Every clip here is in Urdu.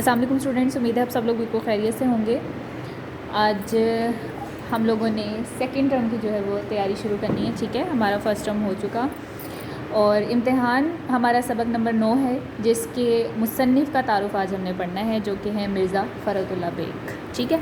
السلام علیکم اسٹوڈنٹس، امید ہے آپ سب لوگ بالکل خیریت سے ہوں گے۔ آج ہم لوگوں نے سیکنڈ ٹرم کی جو ہے وہ تیاری شروع کرنی ہے، ٹھیک ہے۔ ہمارا فرسٹ ٹرم ہو چکا اور امتحان ہمارا سبق نمبر 9 ہے، جس کے مصنف کا تعارف آج ہم نے پڑھنا ہے، جو کہ ہے مرزا فرحت اللہ بیگ، ٹھیک ہے۔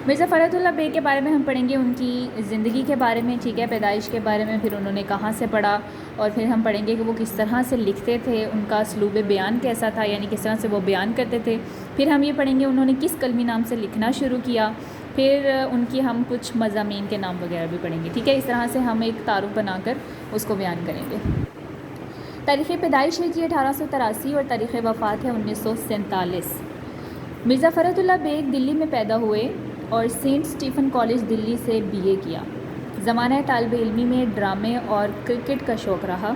مرزا فرحت اللہ بیگ کے بارے میں ہم پڑھیں گے، ان کی زندگی کے بارے میں، ٹھیک ہے، پیدائش کے بارے میں، پھر انہوں نے کہاں سے پڑھا، اور پھر ہم پڑھیں گے کہ وہ کس طرح سے لکھتے تھے، ان کا اسلوب بیان کیسا تھا، یعنی کس طرح سے وہ بیان کرتے تھے۔ پھر ہم یہ پڑھیں گے انہوں نے کس قلمی نام سے لکھنا شروع کیا، پھر ان کی ہم کچھ مضامین کے نام وغیرہ بھی پڑھیں گے، ٹھیک ہے۔ اس طرح سے ہم ایک تعارف بنا کر اس کو بیان کریں گے۔ تاریخ پیدائش ہے کہ 1883 اور تاریخ وفات ہے 1947۔ مرزا فرحت اللہ بیگ دلی میں پیدا ہوئے اور سینٹ اسٹیفن کالج دلی سے BA کیا۔ زمانہ طالب علمی میں ڈرامے اور کرکٹ کا شوق رہا۔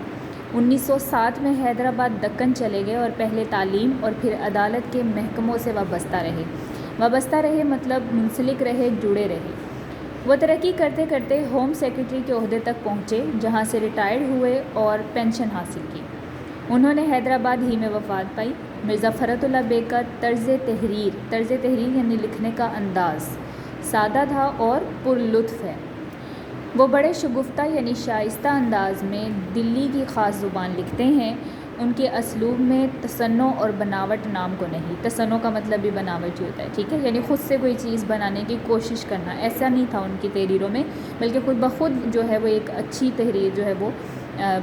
1907 میں حیدرآباد دکن چلے گئے اور پہلے تعلیم اور پھر عدالت کے محکموں سے وابستہ رہے مطلب منسلک رہے، جڑے رہے۔ وہ ترقی کرتے کرتے ہوم سیکرٹری کے عہدے تک پہنچے، جہاں سے ریٹائرڈ ہوئے اور پینشن حاصل کی۔ انہوں نے حیدرآباد ہی میں وفات پائی۔ مرزا فرحت اللہ بیگ کا طرز تحریر یعنی لکھنے کا انداز سادہ تھا اور پرلطف ہے۔ وہ بڑے شگفتہ یعنی شائستہ انداز میں دلی کی خاص زبان لکھتے ہیں۔ ان کے اسلوب میں تصنع اور بناوٹ نام کو نہیں، تصنع کا مطلب بھی بناوٹ ہی ہوتا ہے، ٹھیک ہے، یعنی خود سے کوئی چیز بنانے کی کوشش کرنا، ایسا نہیں تھا ان کی تحریروں میں، بلکہ خود بخود جو ہے وہ ایک اچھی تحریر جو ہے وہ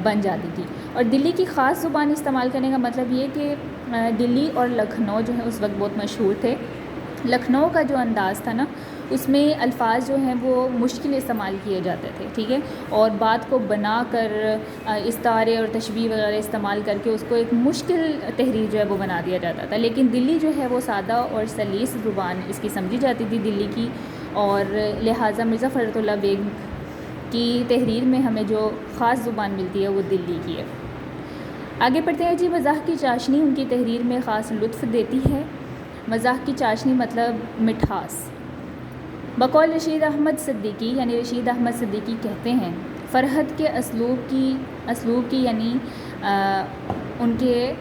بن جاتی تھی۔ اور دلی کی خاص زبان استعمال کرنے کا مطلب یہ کہ دلی اور لکھنؤ جو ہے اس وقت بہت مشہور تھے۔ لکھنؤ کا جو انداز تھا نا، اس میں الفاظ جو ہیں وہ مشکل استعمال کیے جاتے تھے، ٹھیک ہے، اور بات کو بنا کر استعارے اور تشبیہ وغیرہ استعمال کر کے اس کو ایک مشکل تحریر جو ہے وہ بنا دیا جاتا تھا۔ لیکن دلی جو ہے وہ سادہ اور سلیس زبان اس کی سمجھی جاتی تھی دلی کی، اور لہٰذا مرزا فرحت اللہ بیگ کی تحریر میں ہمیں جو خاص زبان ملتی ہے وہ دلی کی ہے۔ آگے پڑھتے ہیں جی۔ مزاح کی چاشنی ان کی تحریر میں خاص لطف دیتی ہے۔ مزاح کی چاشنی مطلب مٹھاس۔ بقول رشید احمد صدیقی یعنی رشید احمد صدیقی کہتے ہیں، فرحت کے اسلوب کی یعنی ان کے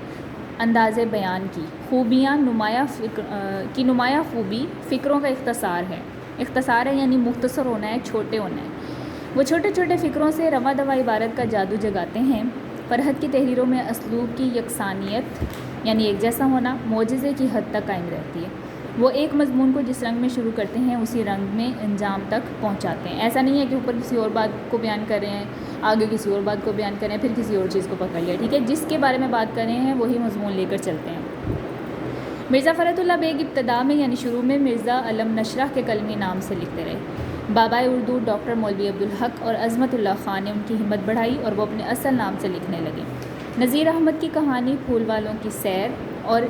انداز بیان کی خوبیاں نمایاں خوبی فکروں کا اختصار ہے یعنی مختصر ہونا ہے، چھوٹے ہونا ہے۔ وہ چھوٹے چھوٹے فکروں سے رواں دواں عبارت کا جادو جگاتے ہیں۔ فرحت کی تحریروں میں اسلوب کی یکسانیت یعنی ایک جیسا ہونا معجزے کی حد تک قائم رہتی ہے۔ وہ ایک مضمون کو جس رنگ میں شروع کرتے ہیں اسی رنگ میں انجام تک پہنچاتے ہیں۔ ایسا نہیں ہے کہ اوپر کسی اور بات کو بیان کر رہے ہیں، آگے کسی اور بات کو بیان کر رہے ہیں، پھر کسی اور چیز کو پکڑ لیا، ٹھیک ہے، جس کے بارے میں بات کر رہے ہیں وہی مضمون لے کر چلتے ہیں۔ مرزا فرحت اللہ بیگ ابتدا میں یعنی شروع میں مرزا علم نشرہ کے قلمی نام سے لکھتے رہے۔ بابائے اردو ڈاکٹر مولوی عبدالحق اور عظمت اللہ خان نے ان کی ہمت بڑھائی اور وہ اپنے اصل نام سے لکھنے لگے۔ نذیر احمد کی کہانی پھول والوں کی سیر اور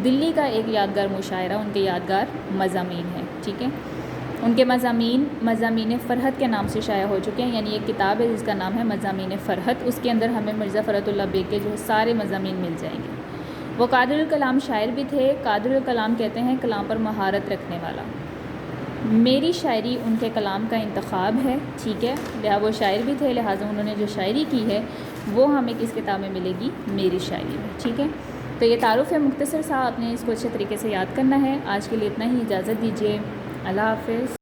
دلی کا ایک یادگار مشاعرہ ان کے یادگار مضامین ہیں، ٹھیک ہے۔ ان کے مضامین فرحت کے نام سے شائع ہو چکے ہیں، یعنی ایک کتاب ہے جس کا نام ہے مضامین فرحت، اس کے اندر ہمیں مرزا فرحت اللہ بیگ کے جو سارے مضامین مل جائیں گے۔ وہ قادر الکلام شاعر بھی تھے۔ قادر الکلام کہتے ہیں کلام پر مہارت رکھنے والا۔ میری شاعری ان کے کلام کا انتخاب ہے، ٹھیک ہے، وہ شاعر بھی تھے، لہٰذا انہوں نے جو شاعری کی ہے وہ ہمیں کس کتاب میں ملے گی؟ میری شاعری میں، ٹھیک ہے۔ تو یہ تعارف ہے مختصر سا، آپ نے اس کو اچھے طریقے سے یاد کرنا ہے۔ آج کے لیے اتنا ہی، اجازت دیجیے، اللہ حافظ۔